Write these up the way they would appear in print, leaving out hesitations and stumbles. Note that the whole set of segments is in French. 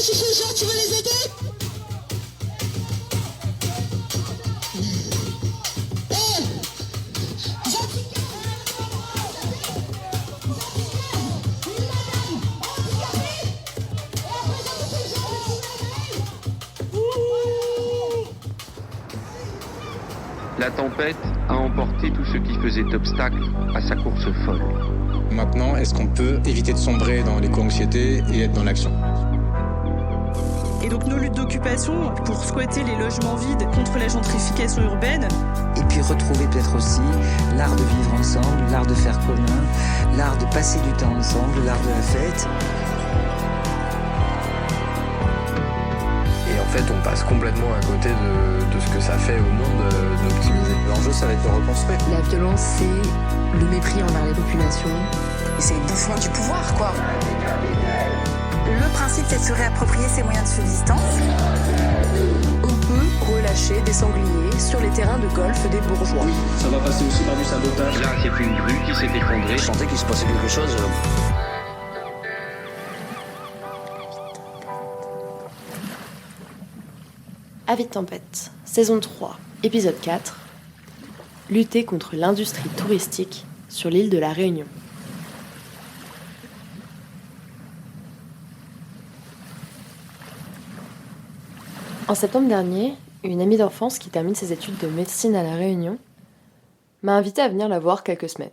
tous ces gens, tu veux les aider? La tempête a emporté tout ce qui faisait obstacle à sa course folle. Maintenant, est-ce qu'on peut éviter de sombrer dans l'éco-anxiété et être dans l'action ? Et donc nos luttes d'occupation pour squatter les logements vides contre la gentrification urbaine. Et puis retrouver peut-être aussi l'art de vivre ensemble, l'art de faire commun, l'art de passer du temps ensemble, l'art de la fête. Et en fait, on passe complètement à côté de ce que ça fait au monde d'optimiser. L'enjeu, ça va être de reconstruire. La violence, c'est le mépris envers les populations. Et c'est les bouffons du pouvoir, quoi. Le principe, c'est de se réapproprier ses moyens de subsistance. On peut relâcher des sangliers sur les terrains de golf des bourgeois. Oui, ça va passer aussi par du sabotage. Là, c'est une grue qui s'est effondrée. Je sentais qu'il se passait quelque chose. Avis de tempête, saison 3, épisode 4. Lutter contre l'industrie touristique sur l'île de la Réunion. En septembre dernier, une amie d'enfance qui termine ses études de médecine à la Réunion m'a invitée à venir la voir quelques semaines.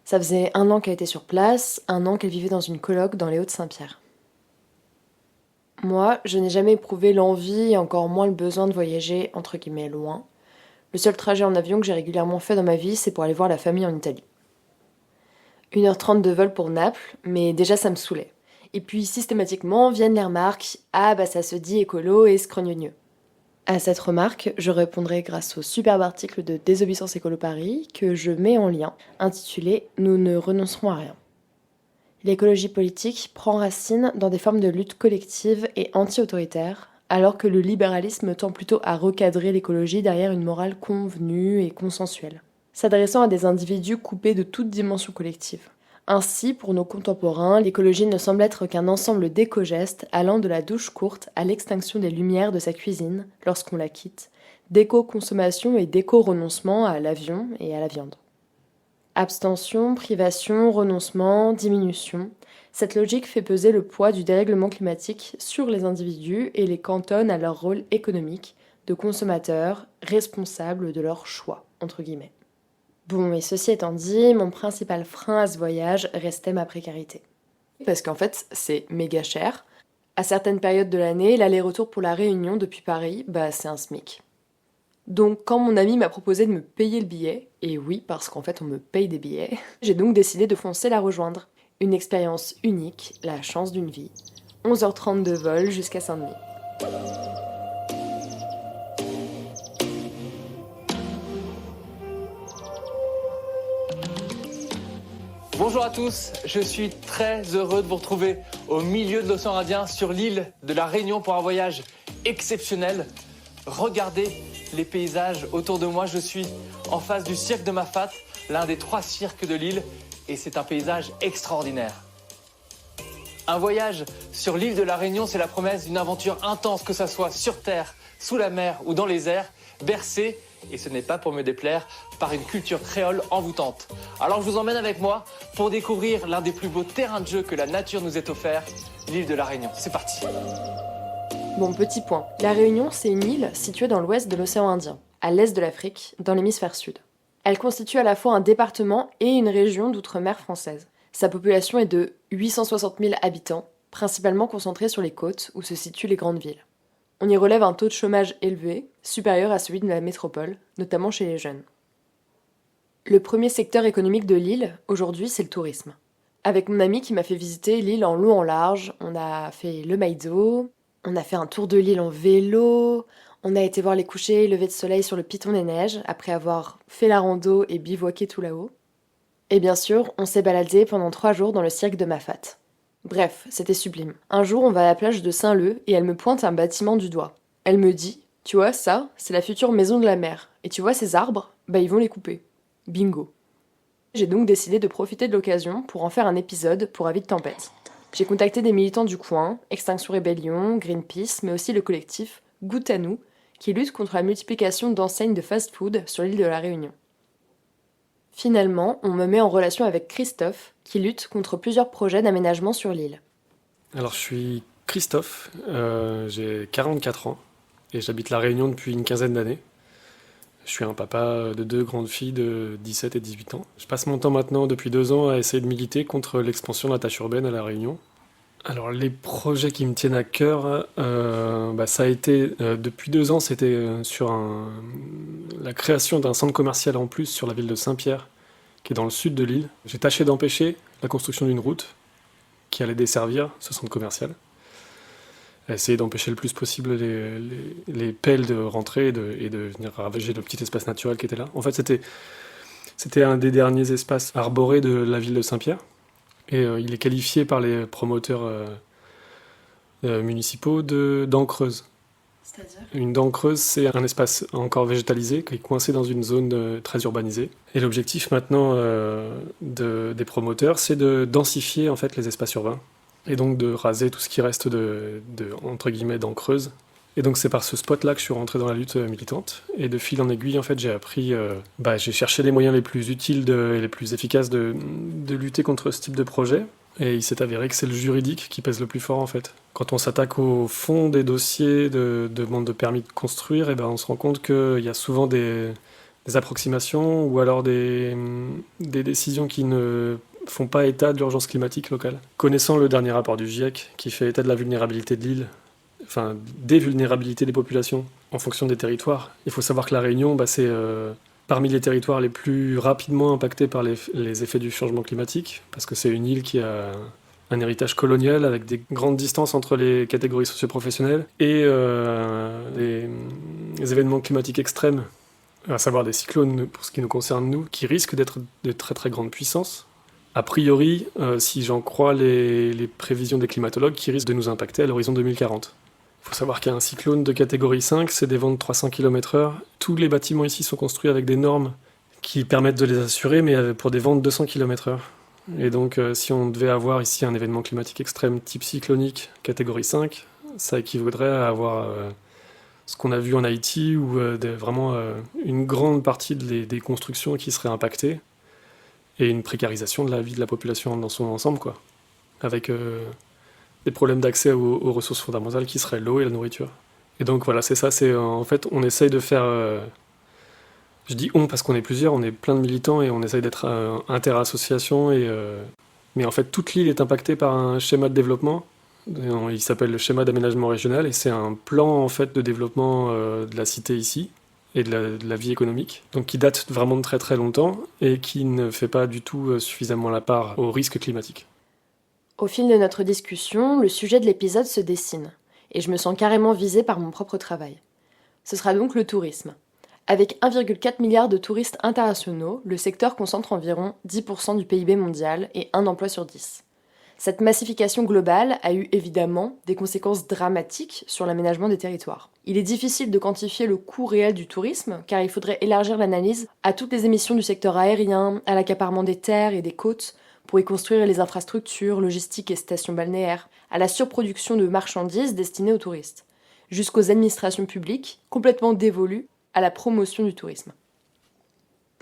Ça faisait 1 an qu'elle était sur place, 1 an qu'elle vivait dans une coloc dans les Hauts-de-Saint-Pierre. Moi, je n'ai jamais éprouvé l'envie et encore moins le besoin de voyager entre guillemets loin. Le seul trajet en avion que j'ai régulièrement fait dans ma vie, c'est pour aller voir la famille en Italie. 1h30 de vol pour Naples, mais déjà ça me saoulait. Et puis systématiquement viennent les remarques « Ah bah ça se dit écolo et scrogneux ». À cette remarque, je répondrai grâce au superbe article de Désobéissance Écolo Paris que je mets en lien, intitulé « Nous ne renoncerons à rien ». L'écologie politique prend racine dans des formes de lutte collective et anti-autoritaire, alors que le libéralisme tend plutôt à recadrer l'écologie derrière une morale convenue et consensuelle, s'adressant à des individus coupés de toute dimension collective. Ainsi, pour nos contemporains, l'écologie ne semble être qu'un ensemble d'éco-gestes allant de la douche courte à l'extinction des lumières de sa cuisine lorsqu'on la quitte, d'éco-consommation et d'éco-renoncement à l'avion et à la viande. Abstention, privation, renoncement, diminution, cette logique fait peser le poids du dérèglement climatique sur les individus et les cantonne à leur rôle économique de consommateurs responsables de leur choix, entre guillemets. Bon, et ceci étant dit, mon principal frein à ce voyage restait ma précarité. Parce qu'en fait, c'est méga cher. À certaines périodes de l'année, l'aller-retour pour la Réunion depuis Paris, c'est un SMIC. Donc quand mon ami m'a proposé de me payer le billet, et oui, parce qu'en fait on me paye des billets, j'ai donc décidé de foncer la rejoindre. Une expérience unique, la chance d'une vie. 11h30 de vol jusqu'à Saint-Denis. Bonjour à tous, je suis très heureux de vous retrouver au milieu de l'océan Indien sur l'île de la Réunion pour un voyage exceptionnel. Regardez les paysages autour de moi, je suis en face du cirque de Mafate, l'un des 3 cirques de l'île, et c'est un paysage extraordinaire. Un voyage sur l'île de la Réunion, c'est la promesse d'une aventure intense, que ça soit sur terre, sous la mer ou dans les airs, bercée, et ce n'est pas pour me déplaire, par une culture créole envoûtante. Alors je vous emmène avec moi pour découvrir l'un des plus beaux terrains de jeu que la nature nous ait offert, l'île de la Réunion. C'est parti. Bon, petit point. La Réunion, c'est une île située dans l'ouest de l'océan Indien, à l'est de l'Afrique, dans l'hémisphère sud. Elle constitue à la fois un département et une région d'outre-mer française. Sa population est de 860 000 habitants, principalement concentrée sur les côtes où se situent les grandes villes. On y relève un taux de chômage élevé, supérieur à celui de la métropole, notamment chez les jeunes. Le premier secteur économique de l'île, aujourd'hui, c'est le tourisme. Avec mon ami qui m'a fait visiter l'île en long en large, on a fait le Maïdo, on a fait un tour de l'île en vélo, on a été voir les couchers et levées de soleil sur le Piton des Neiges, après avoir fait la rando et bivouaqué tout là-haut. Et bien sûr, on s'est baladé pendant 3 jours dans le cirque de Mafate. Bref, c'était sublime. Un jour, on va à la plage de Saint-Leu et elle me pointe un bâtiment du doigt. Elle me dit « Tu vois, ça, c'est la future maison de la mer. Et tu vois ces arbres ? Ils vont les couper. Bingo !» J'ai donc décidé de profiter de l'occasion pour en faire un épisode pour Avis de tempête. J'ai contacté des militants du coin, Extinction Rébellion, Greenpeace, mais aussi le collectif Goûte à nous, qui lutte contre la multiplication d'enseignes de fast-food sur l'île de la Réunion. Finalement, on me met en relation avec Christophe, qui lutte contre plusieurs projets d'aménagement sur l'île. Alors je suis Christophe, j'ai 44 ans et j'habite la Réunion depuis une quinzaine d'années. Je suis un papa de 2 grandes filles de 17 et 18 ans. Je passe mon temps maintenant depuis 2 ans à essayer de militer contre l'expansion de la tâche urbaine à La Réunion. Alors les projets qui me tiennent à cœur, ça a été, depuis 2 ans, c'était sur la création d'un centre commercial en plus sur la ville de Saint-Pierre, qui est dans le sud de l'île. J'ai tâché d'empêcher la construction d'une route qui allait desservir ce centre commercial. Essayer d'empêcher le plus possible les pelles de rentrer et de venir ravager le petit espace naturel qui était là. En fait, c'était un des derniers espaces arborés de la ville de Saint-Pierre. Et il est qualifié par les promoteurs municipaux de dent creuse. C'est-à-dire ? Une dent creuse, c'est un espace encore végétalisé qui est coincé dans une zone très urbanisée. Et l'objectif maintenant des promoteurs, c'est de densifier en fait les espaces urbains. Et donc de raser tout ce qui reste de entre guillemets dents creuses. Et donc c'est par ce spot-là que je suis rentré dans la lutte militante. Et de fil en aiguille, en fait, j'ai appris... j'ai cherché les moyens les plus utiles et les plus efficaces de lutter contre ce type de projet. Et il s'est avéré que c'est le juridique qui pèse le plus fort, en fait. Quand on s'attaque au fond des dossiers de demande de permis de construire, on se rend compte qu'il y a souvent des approximations ou alors des décisions qui ne font pas état de l'urgence climatique locale. Connaissant le dernier rapport du GIEC qui fait état de la vulnérabilité de l'île, enfin des vulnérabilités des populations en fonction des territoires, il faut savoir que la Réunion, c'est parmi les territoires les plus rapidement impactés par les effets du changement climatique, parce que c'est une île qui a un héritage colonial avec des grandes distances entre les catégories socio-professionnelles et les événements climatiques extrêmes, à savoir des cyclones pour ce qui nous concerne nous, qui risquent d'être de très très grande puissance. A priori, si j'en crois les prévisions des climatologues, qui risquent de nous impacter à l'horizon 2040. Il faut savoir qu'un cyclone de catégorie 5, c'est des vents de 300 km/h. Tous les bâtiments ici sont construits avec des normes qui permettent de les assurer, mais pour des vents de 200 km/h. Et donc, si on devait avoir ici un événement climatique extrême type cyclonique, catégorie 5, ça équivaudrait à avoir ce qu'on a vu en Haïti, où vraiment une grande partie des constructions qui seraient impactées, et une précarisation de la vie de la population dans son ensemble, quoi. Avec des problèmes d'accès aux ressources fondamentales qui seraient l'eau et la nourriture. Et donc voilà, c'est ça, en fait, on essaye de faire... je dis on parce qu'on est plusieurs, on est plein de militants et on essaye d'être inter-association, mais en fait, toute l'île est impactée par un schéma de développement. Il s'appelle le schéma d'aménagement régional et c'est un plan en fait de développement de la cité ici et de la vie économique, donc qui date vraiment de très très longtemps et qui ne fait pas du tout suffisamment la part aux risques climatiques. Au fil de notre discussion, le sujet de l'épisode se dessine, et je me sens carrément visée par mon propre travail. Ce sera donc le tourisme. Avec 1,4 milliard de touristes internationaux, le secteur concentre environ 10% du PIB mondial et 1 emploi sur 10. Cette massification globale a eu évidemment des conséquences dramatiques sur l'aménagement des territoires. Il est difficile de quantifier le coût réel du tourisme, car il faudrait élargir l'analyse à toutes les émissions du secteur aérien, à l'accaparement des terres et des côtes, pour y construire les infrastructures, logistiques et stations balnéaires, à la surproduction de marchandises destinées aux touristes, jusqu'aux administrations publiques, complètement dévolues à la promotion du tourisme.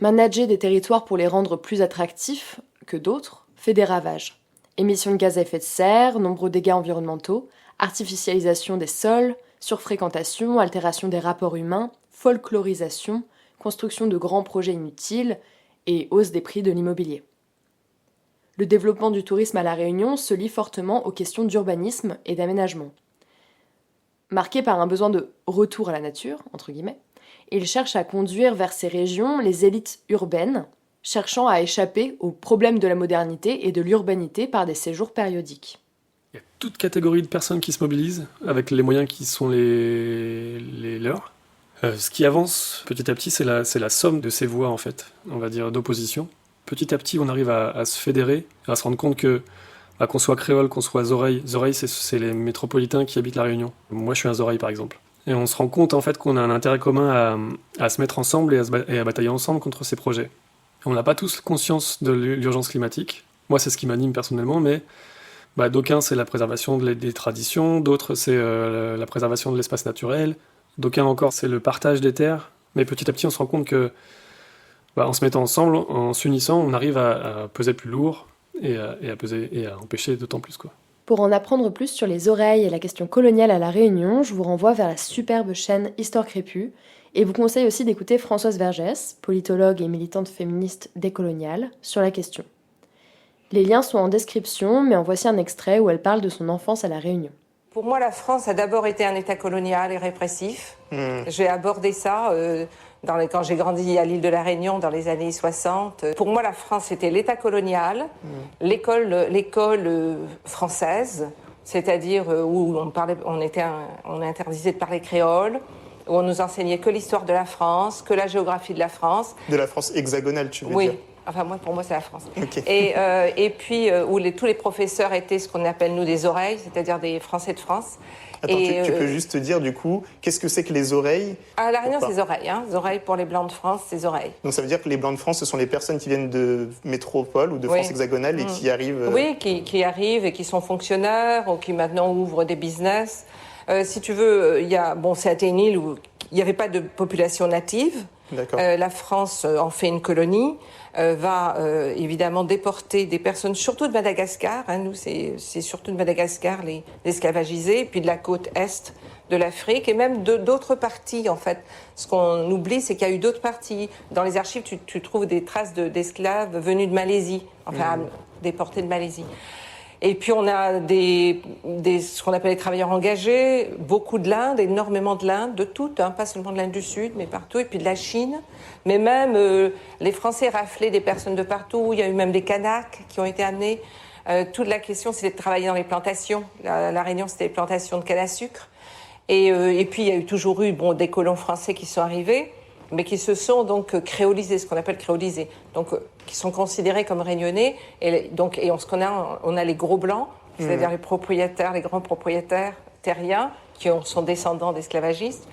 Manager des territoires pour les rendre plus attractifs que d'autres fait des ravages. Émissions de gaz à effet de serre, nombreux dégâts environnementaux, artificialisation des sols, surfréquentation, altération des rapports humains, folklorisation, construction de grands projets inutiles et hausse des prix de l'immobilier. Le développement du tourisme à La Réunion se lie fortement aux questions d'urbanisme et d'aménagement. Marqué par un besoin de « retour à la nature », entre guillemets, il cherche à conduire vers ces régions les élites urbaines, cherchant à échapper aux problèmes de la modernité et de l'urbanité par des séjours périodiques. Il y a toute catégorie de personnes qui se mobilisent, avec les moyens qui sont les leurs. Ce qui avance petit à petit, c'est la somme de ces voix, en fait, on va dire, d'opposition. Petit à petit, on arrive à se fédérer, à se rendre compte que, qu'on soit créole, qu'on soit zoreille. Zoreille, c'est les métropolitains qui habitent La Réunion. Moi, je suis un zoreille, par exemple. Et on se rend compte, en fait, qu'on a un intérêt commun à se mettre ensemble et à batailler ensemble contre ces projets. On n'a pas tous conscience de l'urgence climatique. Moi, c'est ce qui m'anime personnellement, mais D'aucuns, c'est la préservation des traditions, d'autres, c'est la préservation de l'espace naturel, d'aucuns encore, c'est le partage des terres. Mais petit à petit, on se rend compte que, en se mettant ensemble, en s'unissant, on arrive à peser plus lourd et à empêcher d'autant plus, quoi. Pour en apprendre plus sur les oreilles et la question coloniale à La Réunion, je vous renvoie vers la superbe chaîne Histoire Crépue et vous conseille aussi d'écouter Françoise Vergès, politologue et militante féministe décoloniale, sur la question. Les liens sont en description, mais en voici un extrait où elle parle de son enfance à La Réunion. Pour moi, la France a d'abord été un État colonial et répressif. J'ai abordé ça quand j'ai grandi à l'île de la Réunion dans les années 60. Pour moi, la France, c'était l'État colonial, l'école française, c'est-à-dire où on interdisait de parler créole, où on nous enseignait que l'histoire de la France, que la géographie de la France. De la France hexagonale, tu veux dire? Oui. Enfin, pour moi, c'est la France. Okay. Et puis, où tous les professeurs étaient ce qu'on appelle, nous, des oreilles, c'est-à-dire des Français de France. Attends, tu peux juste te dire, du coup, qu'est-ce que c'est que les oreilles? À La Réunion, c'est les oreilles. Hein. Les oreilles pour les Blancs de France, c'est les oreilles. Donc, ça veut dire que les Blancs de France, ce sont les personnes qui viennent de métropole ou de France hexagonale et qui arrivent... Oui, qui arrivent et qui sont fonctionnaires ou qui, maintenant, ouvrent des business. Si tu veux, c'était une île où il n'y avait pas de population native. La France en fait une colonie, va évidemment déporter des personnes, surtout de Madagascar. Hein, nous, c'est surtout de Madagascar, les esclavagisés, puis de la côte est de l'Afrique, et même d'autres parties, en fait. Ce qu'on oublie, c'est qu'il y a eu d'autres parties. Dans les archives, tu trouves des traces d'esclaves venus de Malaisie, déportés de Malaisie. Et puis on a ce qu'on appelle les travailleurs engagés, beaucoup de l'Inde, énormément de l'Inde, de toutes, pas seulement de l'Inde du Sud, mais partout, et puis de la Chine. Mais même les Français raflaient des personnes de partout, il y a eu même des Kanaks qui ont été amenés. Toute la question, c'était de travailler dans les plantations. La Réunion, c'était les plantations de canne à sucre. Et puis il y a toujours eu des colons français qui sont arrivés, mais qui se sont donc créolisés, ce qu'on appelle créolisés, donc qui sont considérés comme réunionnais. On a les gros blancs, c'est-à-dire les propriétaires, les grands propriétaires terriens, qui sont descendants d'esclavagistes.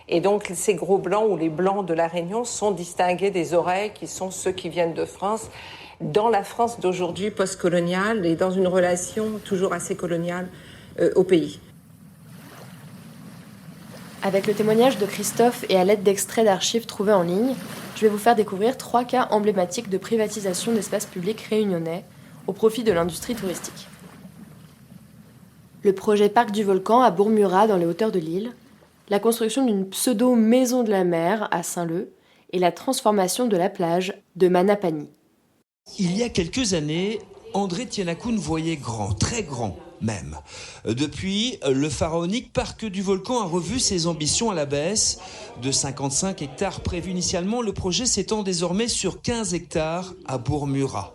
Et donc ces gros blancs ou les blancs de la Réunion sont distingués des oreilles, qui sont ceux qui viennent de France, dans la France d'aujourd'hui post-coloniale et dans une relation toujours assez coloniale au pays. Avec le témoignage de Christophe et à l'aide d'extraits d'archives trouvés en ligne, je vais vous faire découvrir 3 cas emblématiques de privatisation d'espaces publics réunionnais au profit de l'industrie touristique. Le projet Parc du Volcan à Bourmurat dans les hauteurs de l'île, la construction d'une pseudo-maison de la mer à Saint-Leu et la transformation de la plage de Manapani. Il y a quelques années, André Tianakoun voyait grand, très grand même. Depuis, le pharaonique Parc du Volcan a revu ses ambitions à la baisse. De 55 hectares prévus initialement, le projet s'étend désormais sur 15 hectares à Bourmurat.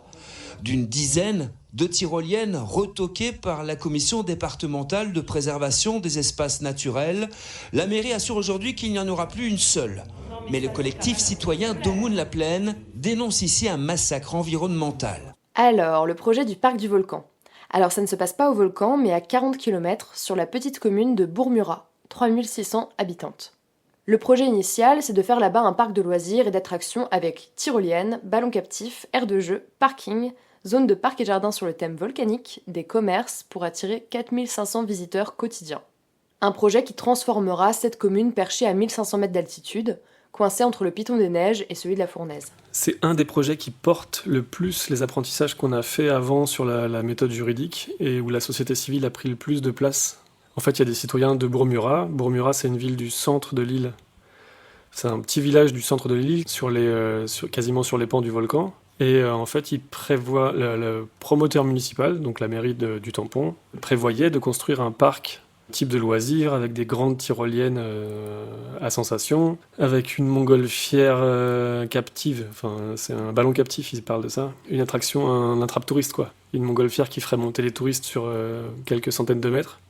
D'une dizaine de tyroliennes retoquées par la commission départementale de préservation des espaces naturels, la mairie assure aujourd'hui qu'il n'y en aura plus une seule. Mais le collectif citoyen d'Omoun-la-Plaine dénonce ici un massacre environnemental. Alors, le projet du Parc du Volcan. Alors ça ne se passe pas au volcan, mais à 40 km sur la petite commune de Bourmurat, 3600 habitantes. Le projet initial, c'est de faire là-bas un parc de loisirs et d'attractions avec tyroliennes, ballons captifs, aires de jeu, parking, zone de parc et jardin sur le thème volcanique, des commerces pour attirer 4500 visiteurs quotidiens. Un projet qui transformera cette commune perchée à 1500 mètres d'altitude, coincée entre le Piton des Neiges et celui de la Fournaise. C'est un des projets qui porte le plus les apprentissages qu'on a fait avant sur la méthode juridique et où la société civile a pris le plus de place. En fait, il y a des citoyens de Bourmurat. Bourmurat, c'est une ville du centre de l'île. C'est un petit village du centre de l'île, quasiment sur les pans du volcan. Et en fait, il prévoit, le promoteur municipal, donc la mairie du Tampon, prévoyait de construire un parc type de loisirs avec des grandes tyroliennes à sensation, avec une montgolfière captive, c'est un ballon captif, ils parlent de ça, une attraction, un attrape-touriste quoi, une montgolfière qui ferait monter les touristes sur quelques centaines de mètres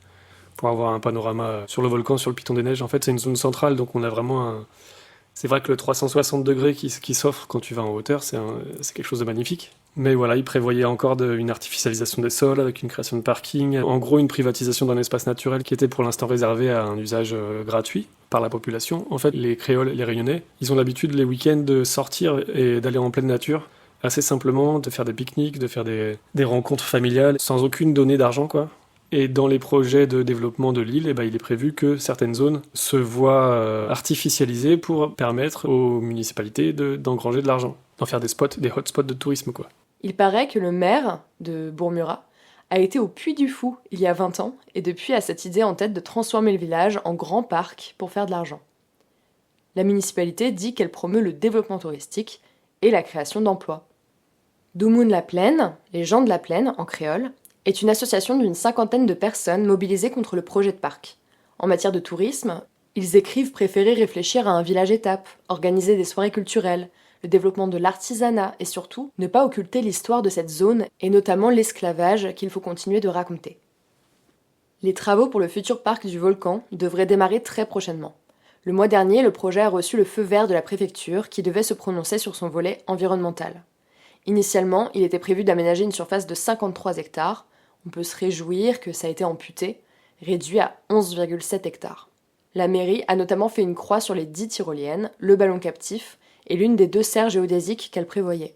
pour avoir un panorama sur le volcan, sur le Piton des Neiges. En fait, c'est une zone centrale, donc on a vraiment C'est vrai que le 360 degrés qui s'offre quand tu vas en hauteur, c'est quelque chose de magnifique. Mais voilà, il prévoyait encore une artificialisation des sols avec une création de parking. En gros, une privatisation d'un espace naturel qui était pour l'instant réservé à un usage gratuit par la population. En fait, les créoles, les réunionnais, ils ont l'habitude les week-ends de sortir et d'aller en pleine nature assez simplement de faire des pique-niques, de faire des rencontres familiales, sans aucune donnée d'argent, quoi. Et dans les projets de développement de l'île, il est prévu que certaines zones se voient artificialisées pour permettre aux municipalités d'engranger de l'argent, d'en faire des hotspots de tourisme, quoi. Il paraît que le maire de Bourg-Murat a été au Puy du Fou il y a 20 ans et depuis a cette idée en tête de transformer le village en grand parc pour faire de l'argent. La municipalité dit qu'elle promeut le développement touristique et la création d'emplois. Doumoun la Plaine, les gens de la Plaine en créole, est une association d'une 50aine de personnes mobilisées contre le projet de parc. En matière de tourisme, ils écrivent préférer réfléchir à un village étape, organiser des soirées culturelles, le développement de l'artisanat et surtout ne pas occulter l'histoire de cette zone et notamment l'esclavage qu'il faut continuer de raconter. Les travaux pour le futur parc du volcan devraient démarrer très prochainement. Le mois dernier, le projet a reçu le feu vert de la préfecture qui devait se prononcer sur son volet environnemental. Initialement, il était prévu d'aménager une surface de 53 hectares. On peut se réjouir que ça a été amputé, réduit à 11,7 hectares. La mairie a notamment fait une croix sur les 10 tyroliennes, le ballon captif et l'une des 2 serres géodésiques qu'elle prévoyait.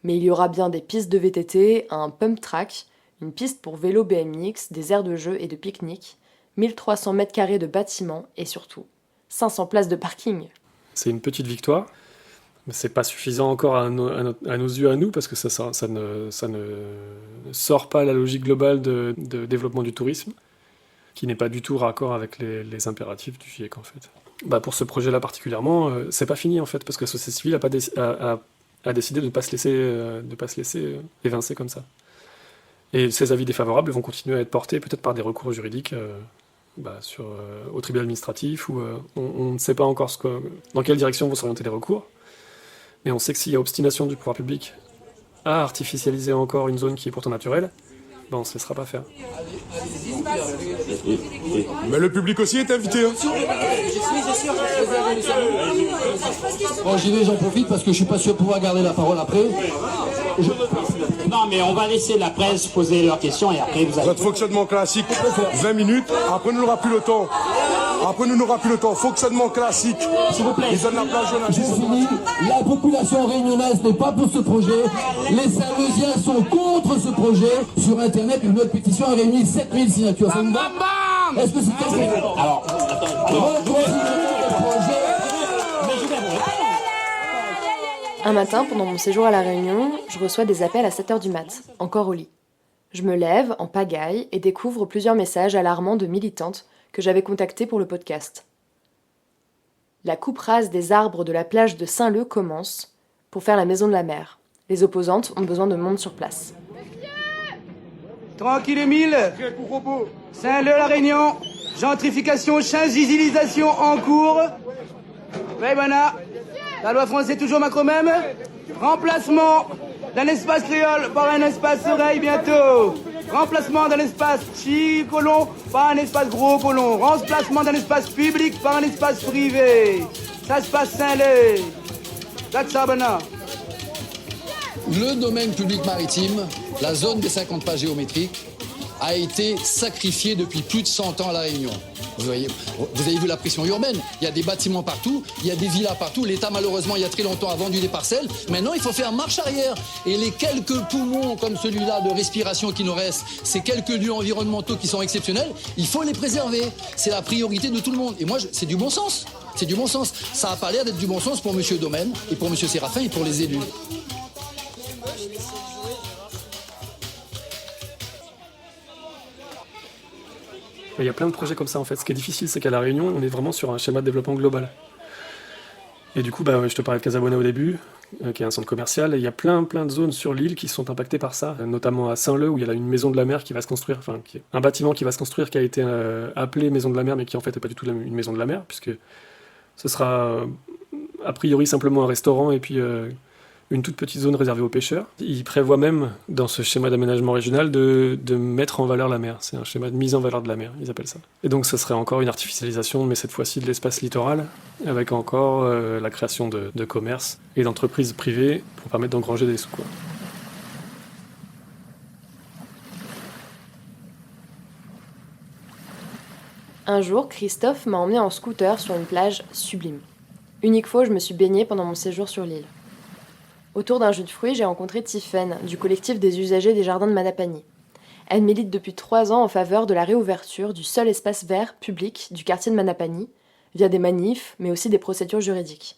Mais il y aura bien des pistes de VTT, un pump track, une piste pour vélo BMX, des aires de jeux et de pique-nique, 1300 m² de bâtiments et surtout 500 places de parking. C'est une petite victoire, mais c'est pas suffisant encore à nos yeux à nous, parce que ça ne sort pas la logique globale de développement du tourisme, qui n'est pas du tout raccord avec les impératifs du GIEC en fait. Pour ce projet-là particulièrement, c'est pas fini en fait, parce que la société civile a décidé de ne pas se laisser évincer comme ça. Et ces avis défavorables vont continuer à être portés peut-être par des recours juridiques au tribunal administratif, où on ne sait pas encore dans quelle direction vont s'orienter les recours, mais on sait que s'il y a obstination du pouvoir public à artificialiser encore une zone qui est pourtant naturelle, on ne se laissera pas faire. Mais le public aussi est invité. Hein. Bon, j'en profite parce que je suis pas sûr de pouvoir garder la parole après. Non, mais on va laisser la presse poser leurs questions et après vous allez... Votre fonctionnement classique, 20 minutes, après nous n'aura plus le temps. Fonctionnement classique. S'il vous plaît. Ils donnent la place journaliste. J'ai fini. La population réunionnaise n'est pas pour ce projet. Les Saint-Leusiens sont contre ce projet. Sur Internet, une autre pétition a réuni 7000 signatures. Bam, bam, bam. Est-ce que c'est assez? Alors, Un matin, pendant mon séjour à La Réunion, je reçois des appels à 7h du mat', encore au lit. Je me lève, en pagaille, et découvre plusieurs messages alarmants de militantes que j'avais contactées pour le podcast. La coupe rase des arbres de la plage de Saint-Leu commence pour faire la maison de la mer. Les opposantes ont besoin de monde sur place. Tranquille Émile, Saint-Leu La Réunion, gentrification, chingilisation en cours. Weibana, la loi française est toujours macro-même. Remplacement d'un espace créole par un espace oreille bientôt. Remplacement d'un espace petit colon par un espace gros colon. Remplacement d'un espace public par un espace privé. Ça se passe Saint-Leu. Daxabana. Le domaine public maritime, la zone des 50 pas géométriques, a été sacrifié depuis plus de 100 ans à La Réunion. Vous avez vu la pression urbaine, il y a des bâtiments partout, il y a des villas partout. L'État, malheureusement, il y a très longtemps, a vendu des parcelles. Maintenant, il faut faire marche arrière. Et les quelques poumons comme celui-là de respiration qui nous restent, ces quelques lieux environnementaux qui sont exceptionnels, il faut les préserver. C'est la priorité de tout le monde. Et moi, c'est du bon sens. C'est du bon sens. Ça n'a pas l'air d'être du bon sens pour M. Domaine et pour M. Séraphin et pour les élus. Il y a plein de projets comme ça en fait. Ce qui est difficile, c'est qu'à La Réunion, on est vraiment sur un schéma de développement global. Et du coup, je te parlais de Casabona au début, qui est un centre commercial, et il y a plein de zones sur l'île qui sont impactées par ça, notamment à Saint-Leu, où il y a une maison de la mer qui va se construire, un bâtiment qui va se construire, qui a été appelé maison de la mer, mais qui en fait n'est pas du tout une maison de la mer, puisque ce sera a priori simplement un restaurant et puis une toute petite zone réservée aux pêcheurs. Il prévoit même, dans ce schéma d'aménagement régional, de mettre en valeur la mer. C'est un schéma de mise en valeur de la mer, ils appellent ça. Et donc, ça serait encore une artificialisation, mais cette fois-ci de l'espace littoral, avec encore la création de commerces et d'entreprises privées pour permettre d'engranger des sous, quoi. Un jour, Christophe m'a emmené en scooter sur une plage sublime. Unique fois où je me suis baignée pendant mon séjour sur l'île. Autour d'un jus de fruits, j'ai rencontré Tiffaine, du collectif des usagers des jardins de Manapani. Elle milite depuis 3 ans en faveur de la réouverture du seul espace vert public du quartier de Manapani, via des manifs, mais aussi des procédures juridiques.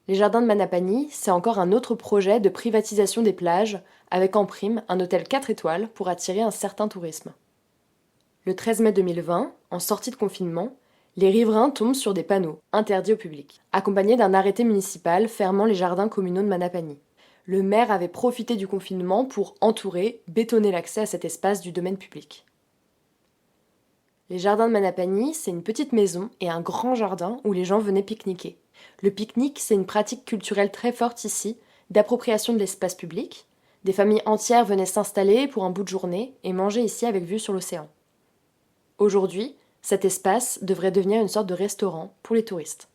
Les jardins de Manapani, c'est encore un autre projet de privatisation des plages, avec en prime un hôtel 4 étoiles pour attirer un certain tourisme. Le 13 mai 2020, en sortie de confinement, les riverains tombent sur des panneaux, interdits au public, accompagnés d'un arrêté municipal fermant les jardins communaux de Manapani. Le maire avait profité du confinement pour entourer, bétonner l'accès à cet espace du domaine public. Les jardins de Manapani, c'est une petite maison et un grand jardin où les gens venaient pique-niquer. Le pique-nique, c'est une pratique culturelle très forte ici, d'appropriation de l'espace public. Des familles entières venaient s'installer pour un bout de journée et manger ici avec vue sur l'océan. Aujourd'hui, cet espace devrait devenir une sorte de restaurant pour les touristes.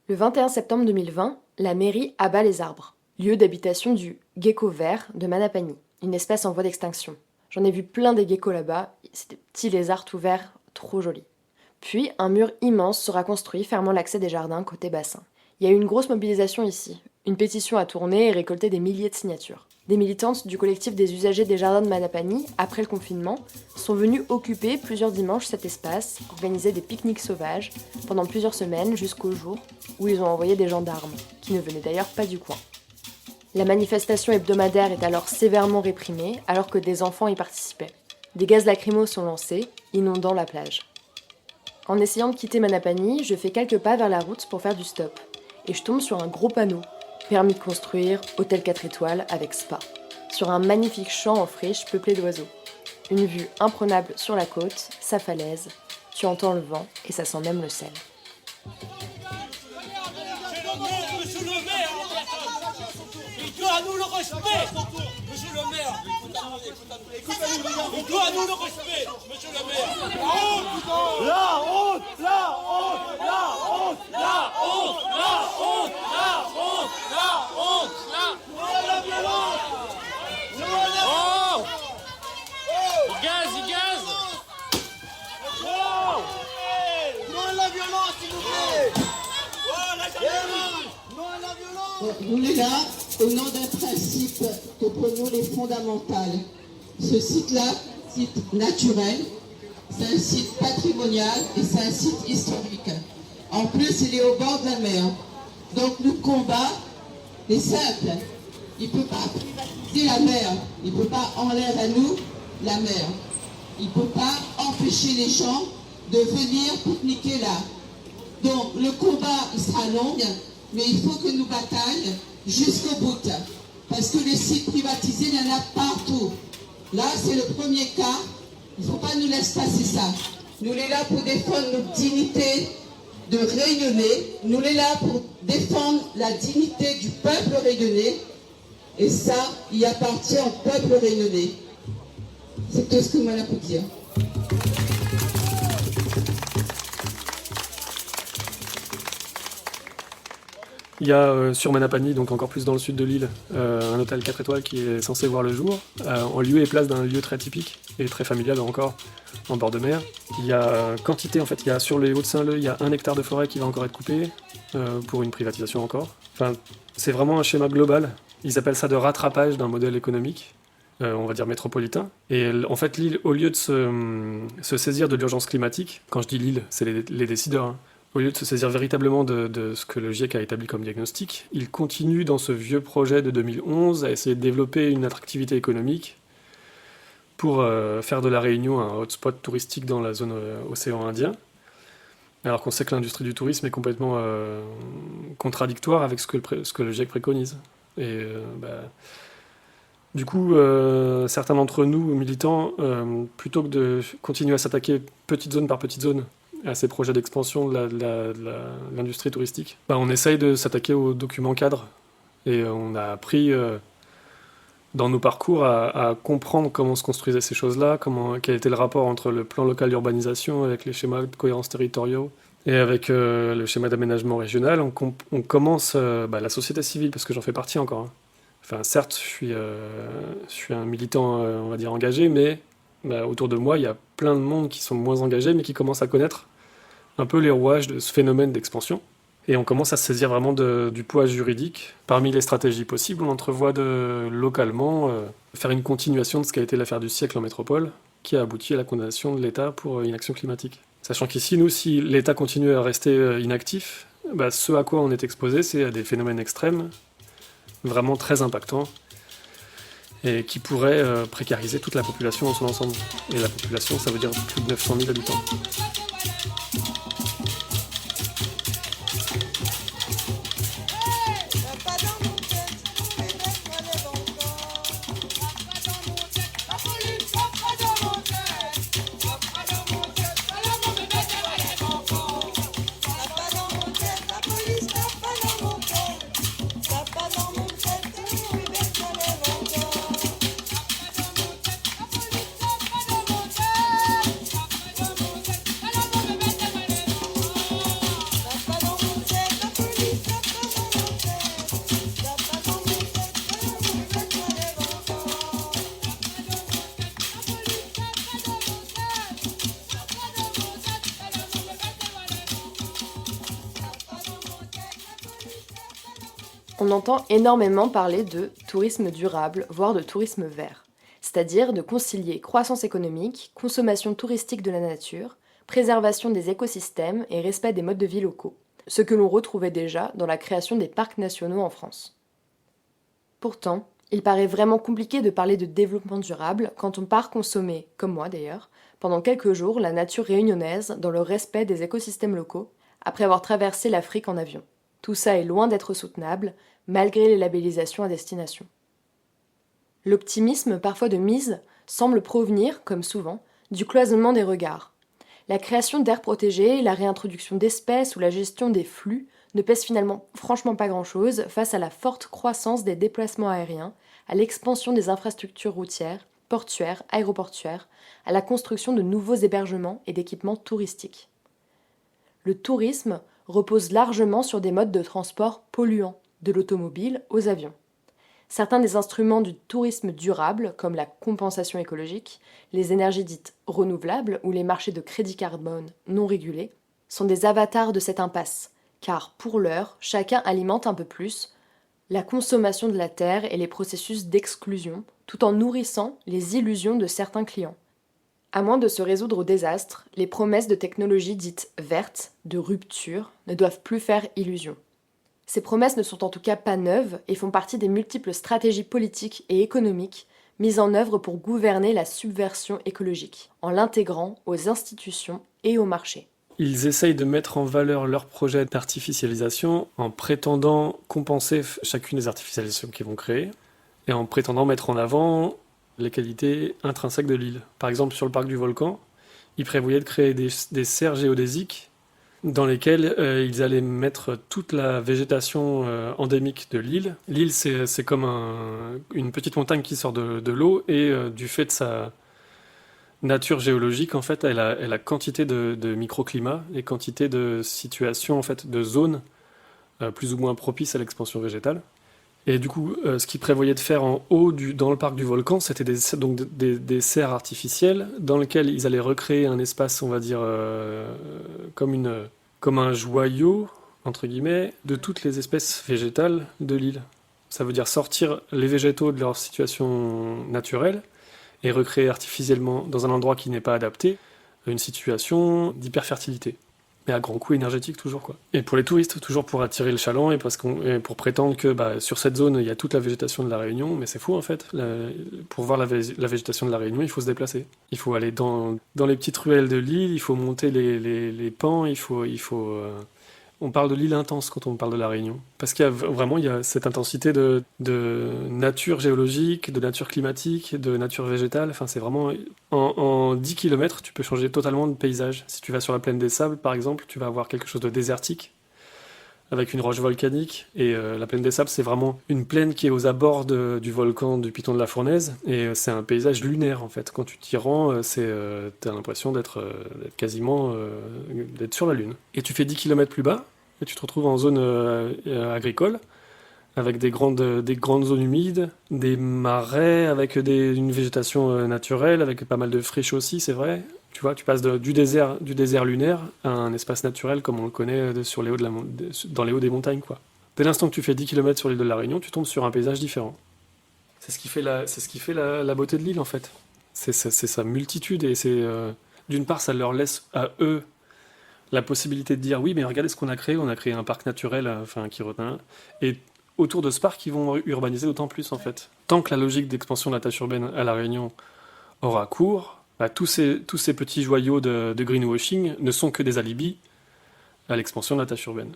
Le 21 septembre 2020, la mairie abat les arbres, lieu d'habitation du gecko vert de Manapani, une espèce en voie d'extinction. J'en ai vu plein des geckos là-bas, c'est des petits lézards tout verts, trop jolis. Puis, un mur immense sera construit fermant l'accès des jardins côté bassin. Il y a eu une grosse mobilisation ici. Une pétition a tourné et récolté des milliers de signatures. Des militantes du collectif des usagers des jardins de Manapani, après le confinement, sont venues occuper plusieurs dimanches cet espace, organiser des pique-niques sauvages, pendant plusieurs semaines jusqu'au jour où ils ont envoyé des gendarmes, qui ne venaient d'ailleurs pas du coin. La manifestation hebdomadaire est alors sévèrement réprimée, alors que des enfants y participaient. Des gaz lacrymaux sont lancés, inondant la plage. En essayant de quitter Manapani, je fais quelques pas vers la route pour faire du stop. Et je tombe sur un gros panneau. Permis de construire, hôtel 4 étoiles avec spa. Sur un magnifique champ en friche peuplé d'oiseaux. Une vue imprenable sur la côte, sa falaise. Tu entends le vent et ça sent même le sel. Il doit à nous le respect, monsieur le maire. Il doit à nous le respect, monsieur le maire. La honte, la honte, la honte, la honte, la honte, la honte, la honte, la honte, la violence. Oh, il gaze. Non à la violence, s'il vous plaît. Non à la violence. On est là au nom d'un principe que pour nous est fondamental. Ce site-là, site naturel, c'est un site patrimonial et c'est un site historique. En plus, il est au bord de la mer. Donc le combat est simple. Il ne peut pas privatiser la mer. Il ne peut pas enlever à nous la mer. Il ne peut pas empêcher les gens de venir pique-niquer là. Donc le combat, il sera long, mais il faut que nous bataillons jusqu'au bout. Parce que les sites privatisés, il y en a partout. Là, c'est le premier cas. Il ne faut pas nous laisser passer ça. Nous, on est là pour défendre notre dignité de Réunionnais. Nous, on est là pour défendre la dignité du peuple réunionnais. Et ça, il appartient au peuple réunionnais. C'est tout ce que moi, là, pour dire. Il y a sur Manapani, donc encore plus dans le sud de l'île, un hôtel 4 étoiles qui est censé voir le jour, en lieu et place d'un lieu très typique et très familial encore, en bord de mer. Il y a quantité, en fait, il y a sur les Hauts-de-Saint-Leu, il y a 1 hectare de forêt qui va encore être coupé, pour une privatisation encore. Enfin, c'est vraiment un schéma global. Ils appellent ça de rattrapage d'un modèle économique, on va dire métropolitain. Et en fait, l'île, au lieu de se saisir de l'urgence climatique, quand je dis l'île, c'est les décideurs, hein, au lieu de se saisir véritablement de ce que le GIEC a établi comme diagnostic, il continue dans ce vieux projet de 2011 à essayer de développer une attractivité économique pour faire de la Réunion un hotspot touristique dans la zone océan Indien, alors qu'on sait que l'industrie du tourisme est complètement contradictoire avec ce que le GIEC préconise. Et du coup, certains d'entre nous, militants, plutôt que de continuer à s'attaquer petite zone par petite zone à ces projets d'expansion de l'industrie touristique, on essaye de s'attaquer aux documents cadres. Et on a appris dans nos parcours à comprendre comment se construisaient ces choses-là, quel était le rapport entre le plan local d'urbanisation avec les schémas de cohérence territoriaux et avec le schéma d'aménagement régional. On commence la société civile, parce que j'en fais partie encore. Hein. Enfin, certes, je suis un militant, on va dire, engagé, mais autour de moi, il y a plein de monde qui sont moins engagés, mais qui commencent à connaître un peu les rouages de ce phénomène d'expansion. Et on commence à se saisir vraiment du poids juridique. Parmi les stratégies possibles, on entrevoit localement faire une continuation de ce qui a été l'affaire du siècle en métropole, qui a abouti à la condamnation de l'État pour inaction climatique. Sachant qu'ici, nous, si l'État continue à rester inactif, ce à quoi on est exposé, c'est à des phénomènes extrêmes, vraiment très impactants, et qui pourraient précariser toute la population dans son ensemble. Et la population, ça veut dire plus de 900 000 habitants. On entend énormément parler de tourisme durable, voire de tourisme vert, c'est-à-dire de concilier croissance économique, consommation touristique de la nature, préservation des écosystèmes et respect des modes de vie locaux, ce que l'on retrouvait déjà dans la création des parcs nationaux en France. Pourtant, il paraît vraiment compliqué de parler de développement durable quand on part consommer, comme moi d'ailleurs, pendant quelques jours la nature réunionnaise dans le respect des écosystèmes locaux, après avoir traversé l'Afrique en avion. Tout ça est loin d'être soutenable, malgré les labellisations à destination. L'optimisme, parfois de mise, semble provenir, comme souvent, du cloisonnement des regards. La création d'aires protégées, la réintroduction d'espèces ou la gestion des flux ne pèsent finalement franchement pas grand-chose face à la forte croissance des déplacements aériens, à l'expansion des infrastructures routières, portuaires, aéroportuaires, à la construction de nouveaux hébergements et d'équipements touristiques. Le tourisme repose largement sur des modes de transport polluants, de l'automobile aux avions. Certains des instruments du tourisme durable, comme la compensation écologique, les énergies dites renouvelables ou les marchés de crédit carbone non régulés, sont des avatars de cette impasse, car pour l'heure, chacun alimente un peu plus la consommation de la terre et les processus d'exclusion, tout en nourrissant les illusions de certains clients. À moins de se résoudre au désastre, les promesses de technologies dites vertes, de rupture, ne doivent plus faire illusion. Ces promesses ne sont en tout cas pas neuves et font partie des multiples stratégies politiques et économiques mises en œuvre pour gouverner la subversion écologique, en l'intégrant aux institutions et au marché. Ils essayent de mettre en valeur leurs projets d'artificialisation en prétendant compenser chacune des artificialisations qu'ils vont créer et en prétendant mettre en avant les qualités intrinsèques de l'île. Par exemple, sur le parc du Volcan, ils prévoyaient de créer des serres géodésiques dans lesquelles ils allaient mettre toute la végétation endémique de l'île. L'île, c'est comme une petite montagne qui sort de l'eau et du fait de sa nature géologique, en fait, elle a quantité de microclimats et quantité de situations, en fait, de zones plus ou moins propices à l'expansion végétale. Et du coup, ce qu'ils prévoyaient de faire en haut dans le parc du Volcan, c'était des serres artificielles dans lesquelles ils allaient recréer un espace, on va dire, comme un joyau, entre guillemets, de toutes les espèces végétales de l'île. Ça veut dire sortir les végétaux de leur situation naturelle et recréer artificiellement, dans un endroit qui n'est pas adapté, une situation d'hyperfertilité. Mais à grand coût énergétique toujours, quoi. Et pour les touristes, toujours pour attirer le chaland et pour prétendre que sur cette zone, il y a toute la végétation de la Réunion, mais c'est fou en fait. Pour voir la végétation de la Réunion, il faut se déplacer. Il faut aller dans les petites ruelles de l'île, il faut monter les pans, on parle de l'île intense quand on parle de la Réunion. Parce qu'il y a cette intensité de nature géologique, de nature climatique, de nature végétale. Enfin, c'est vraiment... En 10 km, tu peux changer totalement de paysage. Si tu vas sur la plaine des Sables, par exemple, tu vas avoir quelque chose de désertique, avec une roche volcanique. Et la plaine des Sables, c'est vraiment une plaine qui est aux abords du volcan du Piton de la Fournaise. Et c'est un paysage lunaire, en fait. Quand tu t'y rends, t'as l'impression d'être quasiment... d'être sur la Lune. Et tu fais 10 km plus bas, et tu te retrouves en zone agricole, avec des grandes zones humides, des marais avec une végétation naturelle, avec pas mal de friches aussi, c'est vrai, Tu vois, tu passes du désert lunaire à un espace naturel comme on le connaît dans les hauts des montagnes, quoi. Dès l'instant que tu fais 10 km sur l'île de la Réunion, tu tombes sur un paysage différent. C'est ce qui fait la beauté de l'île, en fait. C'est sa multitude, et d'une part, ça leur laisse à eux la possibilité de dire oui, mais regardez ce qu'on a créé. On a créé un parc naturel, qui retient. Et autour de ce parc, ils vont urbaniser d'autant plus, en fait. Tant que la logique d'expansion de la tâche urbaine à La Réunion aura cours, tous ces petits joyaux de greenwashing ne sont que des alibis à l'expansion de la tâche urbaine.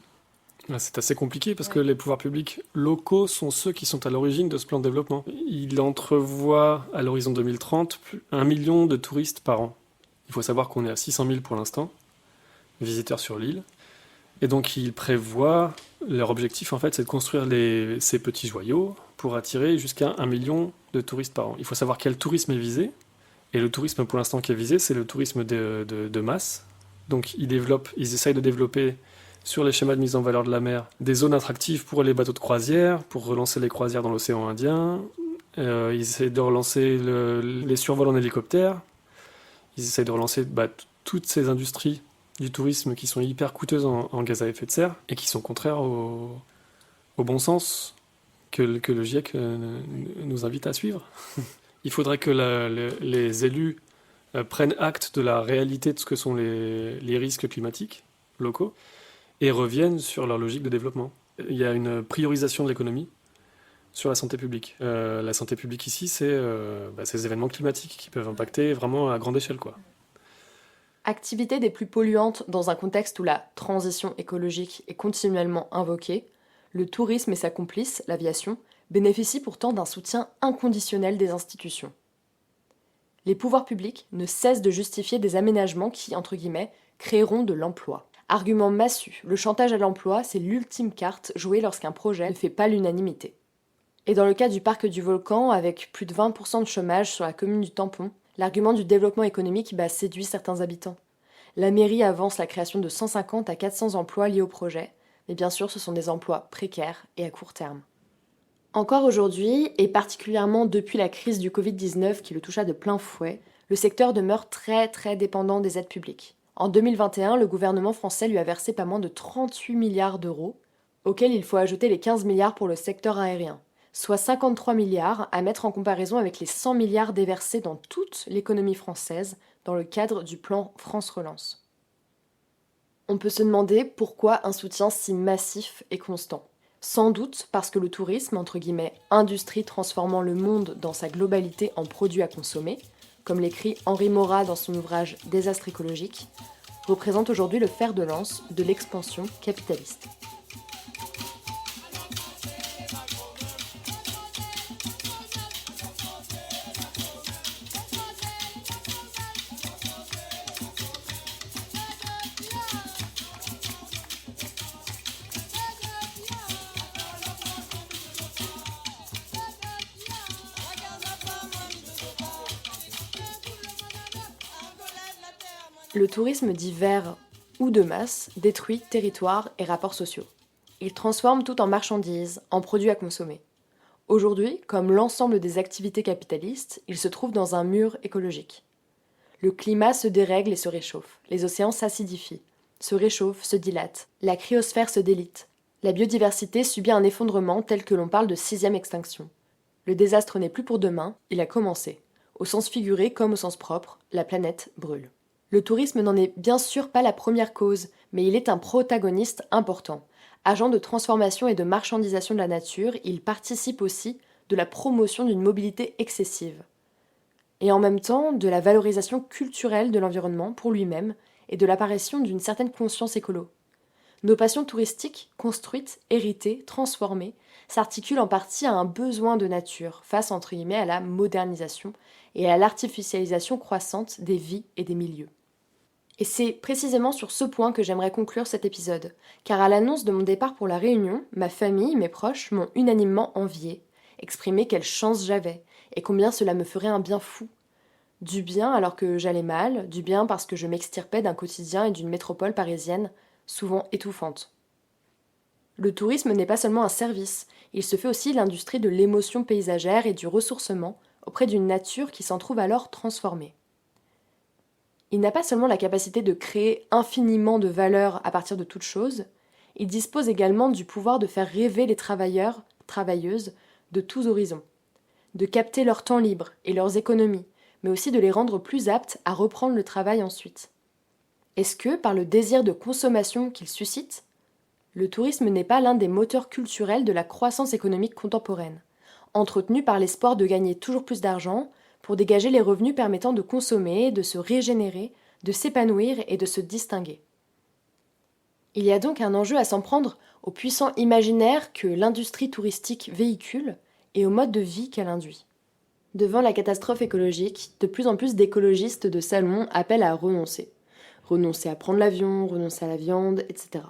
C'est assez compliqué parce que les pouvoirs publics locaux sont ceux qui sont à l'origine de ce plan de développement. Ils entrevoient à l'horizon 2030 1 million de touristes par an. Il faut savoir qu'on est à 600 000 pour l'instant, visiteurs sur l'île. Et donc ils prévoient, leur objectif en fait c'est de construire ces petits joyaux pour attirer jusqu'à 1 million de touristes par an. Il faut savoir quel tourisme est visé. Et le tourisme pour l'instant qui est visé, c'est le tourisme de masse. Donc ils essayent de développer sur les schémas de mise en valeur de la mer des zones attractives pour les bateaux de croisière, pour relancer les croisières dans l'océan Indien. Ils essayent de relancer les survols en hélicoptère. Ils essayent de relancer toutes ces industries du tourisme qui sont hyper coûteuses en gaz à effet de serre et qui sont contraires au bon sens que le GIEC nous invite à suivre. Il faudrait que les élus prennent acte de la réalité de ce que sont les risques climatiques locaux et reviennent sur leur logique de développement. Il y a une priorisation de l'économie sur la santé publique. La santé publique ici, c'est ces événements climatiques qui peuvent impacter vraiment à grande échelle, quoi. Activité des plus polluantes dans un contexte où la transition écologique est continuellement invoquée, le tourisme et sa complice, l'aviation, bénéficient pourtant d'un soutien inconditionnel des institutions. Les pouvoirs publics ne cessent de justifier des aménagements qui, entre guillemets, créeront de l'emploi. Argument massu, le chantage à l'emploi, c'est l'ultime carte jouée lorsqu'un projet ne fait pas l'unanimité. Et dans le cas du parc du Volcan, avec plus de 20% de chômage sur la commune du Tampon, l'argument du développement économique séduit certains habitants. La mairie avance la création de 150 à 400 emplois liés au projet, mais bien sûr ce sont des emplois précaires et à court terme. Encore aujourd'hui, et particulièrement depuis la crise du Covid-19 qui le toucha de plein fouet, le secteur demeure très très dépendant des aides publiques. En 2021, le gouvernement français lui a versé pas moins de 38 milliards d'euros, auxquels il faut ajouter les 15 milliards pour le secteur aérien, soit 53 milliards à mettre en comparaison avec les 100 milliards déversés dans toute l'économie française dans le cadre du plan France Relance. On peut se demander pourquoi un soutien si massif et constant. Sans doute parce que le tourisme, entre guillemets, industrie transformant le monde dans sa globalité en produit à consommer, comme l'écrit Henri Maurras dans son ouvrage Désastre écologique, représente aujourd'hui le fer de lance de l'expansion capitaliste. Le tourisme dit vert ou de masse détruit territoires et rapports sociaux. Il transforme tout en marchandises, en produits à consommer. Aujourd'hui, comme l'ensemble des activités capitalistes, il se trouve dans un mur écologique. Le climat se dérègle et se réchauffe, les océans s'acidifient, se réchauffent, se dilatent, la cryosphère se délite. La biodiversité subit un effondrement tel que l'on parle de 6e extinction. Le désastre n'est plus pour demain, il a commencé. Au sens figuré comme au sens propre, la planète brûle. Le tourisme n'en est bien sûr pas la première cause, mais il est un protagoniste important. Agent de transformation et de marchandisation de la nature, il participe aussi de la promotion d'une mobilité excessive. Et en même temps, de la valorisation culturelle de l'environnement pour lui-même et de l'apparition d'une certaine conscience écolo. Nos passions touristiques, construites, héritées, transformées, s'articulent en partie à un besoin de nature face entre guillemets à la modernisation et à l'artificialisation croissante des vies et des milieux. Et c'est précisément sur ce point que j'aimerais conclure cet épisode, car à l'annonce de mon départ pour La Réunion, ma famille, mes proches m'ont unanimement envié, exprimé quelle chance j'avais, et combien cela me ferait un bien fou. Du bien alors que j'allais mal, du bien parce que je m'extirpais d'un quotidien et d'une métropole parisienne, souvent étouffante. Le tourisme n'est pas seulement un service, il se fait aussi l'industrie de l'émotion paysagère et du ressourcement auprès d'une nature qui s'en trouve alors transformée. Il n'a pas seulement la capacité de créer infiniment de valeur à partir de toute chose, il dispose également du pouvoir de faire rêver les travailleurs, travailleuses de tous horizons, de capter leur temps libre et leurs économies, mais aussi de les rendre plus aptes à reprendre le travail ensuite. Est-ce que, par le désir de consommation qu'il suscite, le tourisme n'est pas l'un des moteurs culturels de la croissance économique contemporaine, entretenu par l'espoir de gagner toujours plus d'argent pour dégager les revenus permettant de consommer, de se régénérer, de s'épanouir et de se distinguer? Il y a donc un enjeu à s'en prendre au puissant imaginaire que l'industrie touristique véhicule et au mode de vie qu'elle induit. Devant la catastrophe écologique, de plus en plus d'écologistes de salon appellent à renoncer. Renoncer à prendre l'avion, renoncer à la viande, etc.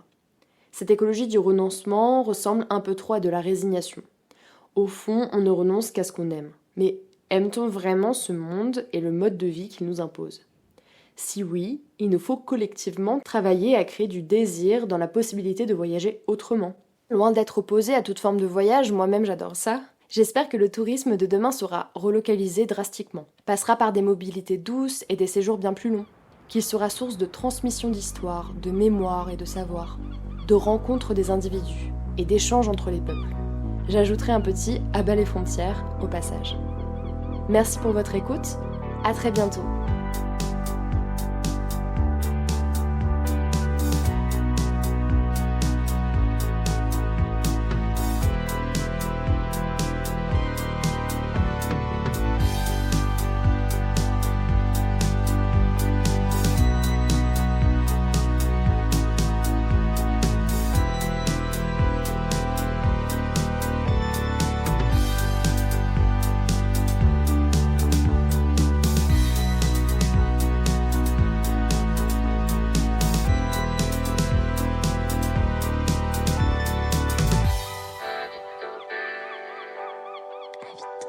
Cette écologie du renoncement ressemble un peu trop à de la résignation. Au fond, on ne renonce qu'à ce qu'on aime. Mais aime-t-on vraiment ce monde et le mode de vie qu'il nous impose ? Si oui, il nous faut collectivement travailler à créer du désir dans la possibilité de voyager autrement. Loin d'être opposé à toute forme de voyage, moi-même j'adore ça, j'espère que le tourisme de demain sera relocalisé drastiquement, passera par des mobilités douces et des séjours bien plus longs, qu'il sera source de transmission d'histoire, de mémoire et de savoir, de rencontres des individus et d'échanges entre les peuples. J'ajouterai un petit « abat les frontières » au passage. Merci pour votre écoute, à très bientôt. Invité.